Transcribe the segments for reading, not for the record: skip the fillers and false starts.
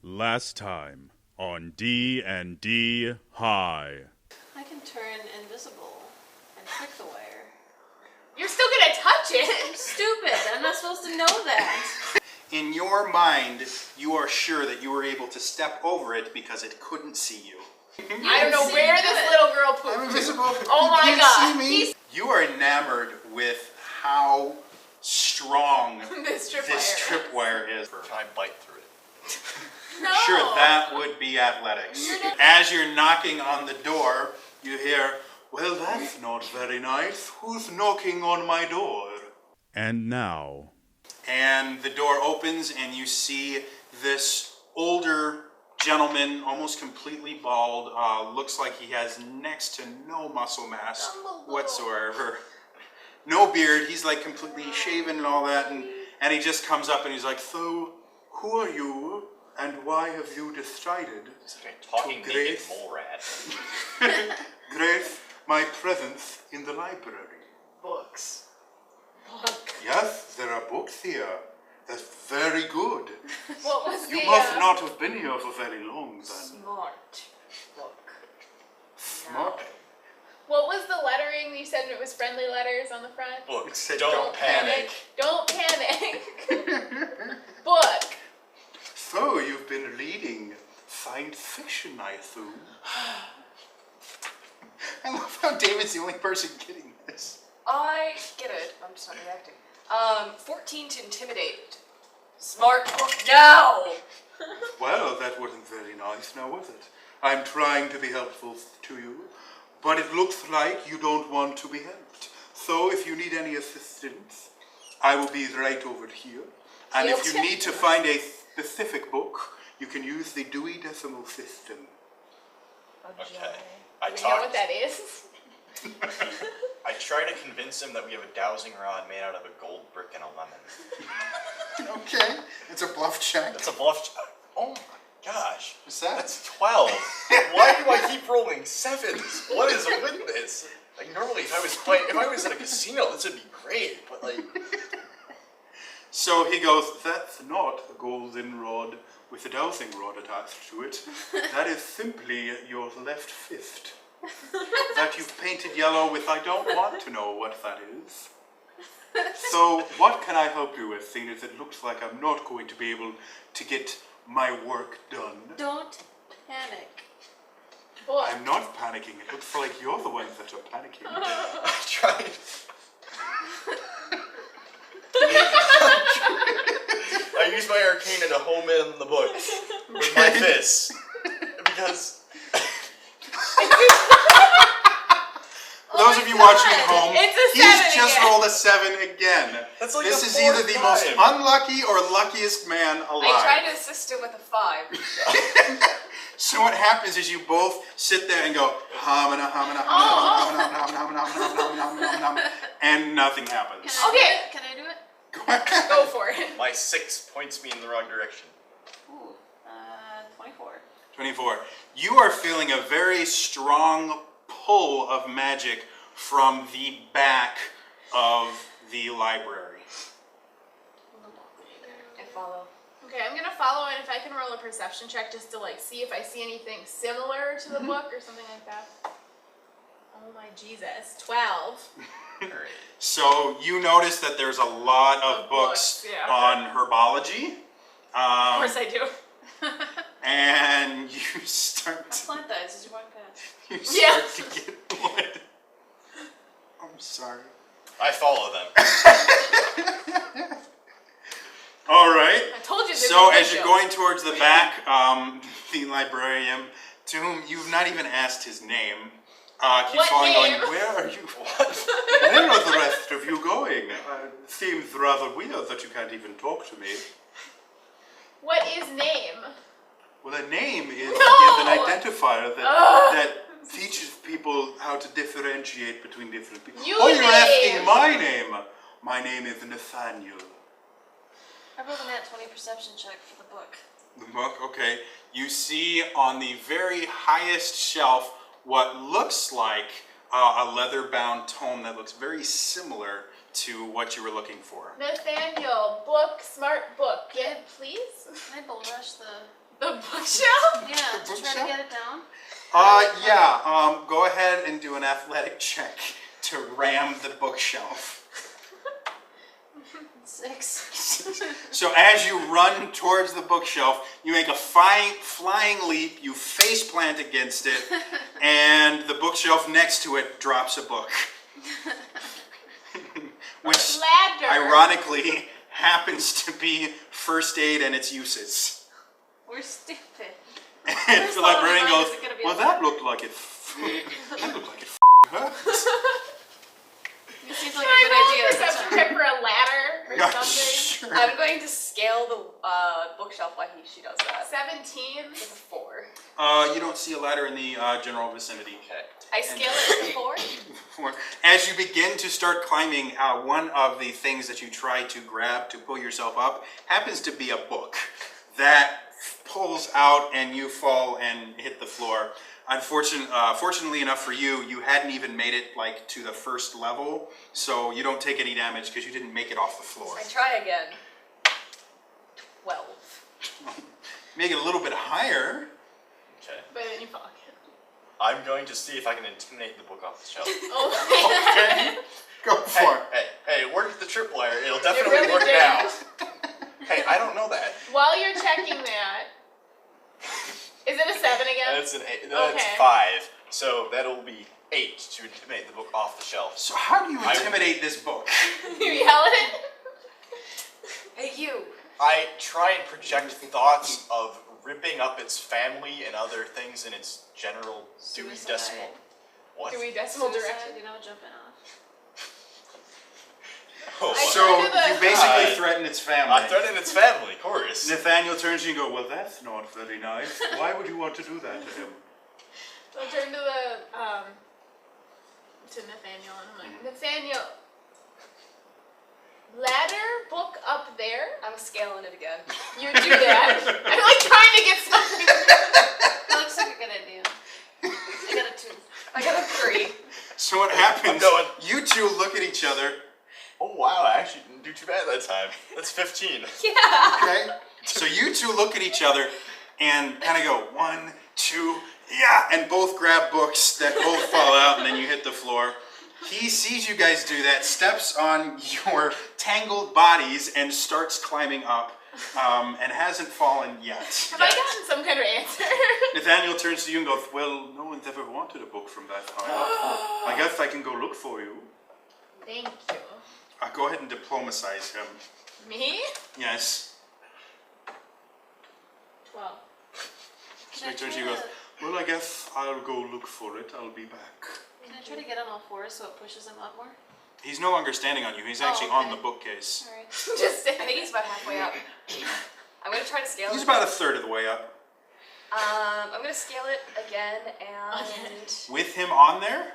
Last time on D&D High. I can turn invisible and click the wire. You're still gonna touch it! Stupid! I'm not supposed to know that. In your mind, you are sure that you were able to step over it because it couldn't see you. I don't know where this little girl pooped. I'm invisible. Oh my god. See me. You are enamored with how strong This tripwire is. Can I bite through it? No. Sure, that would be athletics. As you're knocking on the door, you hear, "Well, that's not very nice. Who's knocking on my door?" And now, And the door opens and you see this older gentleman, almost completely bald, looks like he has next to no muscle mass whatsoever. No beard, he's like completely shaven and all that, and he just comes up and he's like, "So, who are you and why have you decided It's like a talking to naked grace, mole rat. grace my presence in the library?" Books. "Yes, there are books here. That's very good. What was You the must not have been here for very long then." smart book? Smart. What was the lettering? You said it was friendly letters on the front. Look, It said, don't panic. Don't panic. Book. So, you've been reading science fiction, I assume? I love how David's the only person getting this. I get it. I'm just not reacting. 14 to intimidate. Smart book now! Well, that wasn't very nice, now was it? I'm trying to be helpful to you, but it looks like you don't want to be helped. So, if you need any assistance, I will be right over here. And if you need to find a specific book, you can use the Dewey Decimal System. Okay. Do we know what that is? I try to convince him that we have a dowsing rod made out of a gold brick and a lemon. Okay, it's a bluff check. That's a bluff. Oh my gosh. What's that? That's 12. Why do I keep rolling 7s? What is with this? Like normally, if I was in a casino, this would be great. But like, So he goes, "That's not a golden rod with a dowsing rod attached to it. That is simply your left fist. That you've painted yellow with. I don't want to know what that is. So what can I help you with, seeing as it looks like I'm not going to be able to get my work done?" Don't panic. Book. "I'm not panicking. It looks like you're the ones that are panicking." I tried. I use my arcana to home in the book with my fists because Those of you watching at home, It's a he's 7 just again. rolled a 7 again. That's like This the is either fourth the most time. unlucky or luckiest man alive. I tried to assist him with a 5. So what happens is you both sit there and go hamana hamana hamana hamana hamana hamana hamana hamana, and nothing happens. Okay. Can I do it? Go ahead. Go for it. my 6 points me in the wrong direction. Ooh, 24. 24. You are feeling a very strong pull of magic from the back of the library. I follow. Okay, I'm gonna follow, and if I can roll a perception check just to like see if I see anything similar to the book or something like that. Oh my Jesus, 12. So you notice that there's a lot of books yeah. on herbology. Of course I do. And you start I plant that as you walk past. you start to get blood. I'm sorry. I follow them. All right. I told you. So as you're going towards the back, the librarian, to whom you've not even asked his name, keeps What calling, name? going, "Where are you? Where are the rest of you going? Seems rather weird that you can't even talk to me." What is name? Well, a name is No! an identifier that Ugh. that teaches people how to differentiate between different people. You Oh, you're name. asking my name. My name is Nathaniel. I rolled a nat 20 perception check for the book. The book, okay. You see on the very highest shelf what looks like a leather-bound tome that looks very similar to what you were looking for. Nathaniel, book, smart book. Get it, please? Can I bull rush the The bookshelf? Yeah, to try bookshelf? to get it down. Go ahead and do an athletic check to ram the bookshelf. 6. So as you run towards the bookshelf, you make a flying leap, you face plant against it, and the bookshelf next to it drops a book. Which, Ladder. ironically, happens to be first aid and its uses. We're stupid. And the librarian Mine goes, isn't gonna be well, a that looked like it hurts. It seems like Can I a roll a good idea. perception check for a ladder or Yeah, something? sure. I'm going to scale the bookshelf while she does that. 17. With a 4. You don't see a ladder in the general vicinity. Okay. I scale it with a 4. As you begin to start climbing, one of the things that you try to grab to pull yourself up happens to be a book that pulls out and you fall and hit the floor. Fortunately enough for you, you hadn't even made it like to the first level, so you don't take any damage because you didn't make it off the floor. I try again. 12. Make it a little bit higher. Okay. But then you fall again. I'm going to see if I can intimidate the book off the shelf. Oh. Okay, go for it. Hey, it worked the tripwire. It'll definitely really work did. now. Hey, I don't know that. While you're checking that, is it a 7 again? That's an 8. That's Okay. 5. So that'll be 8 to intimidate the book off the shelf. So how do you intimidate this book? You yell at it? Hey, you. I try and project thoughts of ripping up its family and other things in its general Dewey Suicide. Decimal. What? Do we decimal Suicide, direction? you know, jumping off. Oh, I So Turn to the- you basically I- threaten its family. I threaten its family, of course. Nathaniel turns to you and goes, well, that's not very nice. Why would you want to do that to him? So I turn to Nathaniel and I'm like, Nathaniel, ladder book up there? I'm scaling it again. You do that. I'm like trying to get something. That looks like a good idea. I got a 2. I got a 3. So what happens, I'm going. you two look at each other, Oh wow, I actually didn't do too bad that time. That's 15. Yeah. okay? So you two look at each other and kind of go, 1, 2, yeah, and both grab books that both fall out and then you hit the floor. He sees you guys do that, steps on your tangled bodies and starts climbing up and hasn't fallen yet. Have I gotten some kind of answer? Nathaniel turns to you and goes, well, no one's ever wanted a book from that high up. I guess I can go look for you. Thank you. Go ahead and diplomacize him. Me? Yes. 12. So he turns to you and goes, well, I guess I'll go look for it. I'll be back. Can I try to get on all 4s so it pushes him up more? He's no longer standing on you. He's actually on the bookcase. Alright. Just I think he's about halfway up. I'm going to try to scale He's it. about a third of the way up. I'm going to scale it again and... With him on there?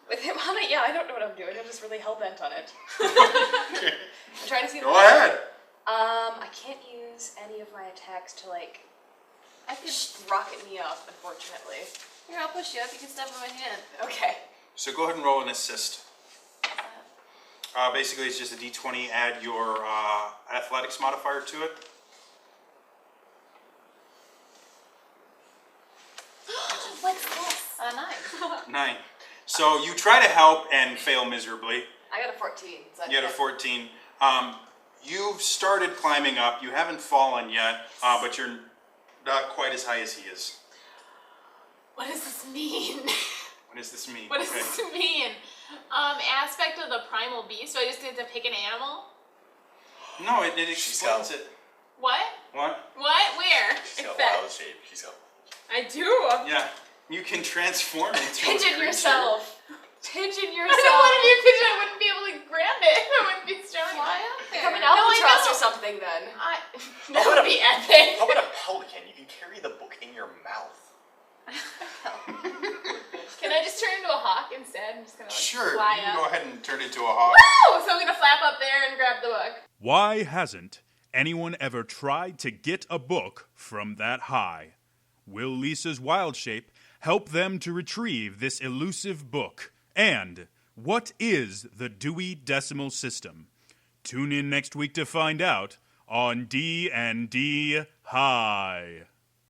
With him on it? Yeah, I don't know what I'm doing. I'm just really hell-bent on it. I'm trying to see... Go ahead. I can't use any of my attacks to, like, I can. rocket me up, unfortunately. Here, I'll push you up. You can step on my hand. Okay. So go ahead and roll an assist. Basically, it's just a d20. Add your athletics modifier to it. What's this? 9. 9. So you try to help and fail miserably. I got a 14. So You had a 14. You've started climbing up. You haven't fallen yet, but you're not quite as high as he is. What does this mean? What does this mean? What does this mean? Aspect of the primal beast, so I just need to pick an animal? No, it explains it. What? What? What? Where? She's got Except- wild shape. She's got. I do. Yeah. You can transform into a Pigeon creature. yourself. Pigeon I yourself. don't want to be a pigeon. I wouldn't be able to grab it. I wouldn't be strong enough. Fly up there. Become an No, I albatross know. or something then. That would be epic. How about a pelican? You can carry the book in your mouth. Can I just turn into a hawk instead? I'm just gonna Sure, fly you can up. go ahead and turn into a hawk. Woo! So I'm gonna flap up there and grab the book. Why hasn't anyone ever tried to get a book from that high? Will Lisa's wild shape help them to retrieve this elusive book? And what is the Dewey Decimal System? Tune in next week to find out on D&D High.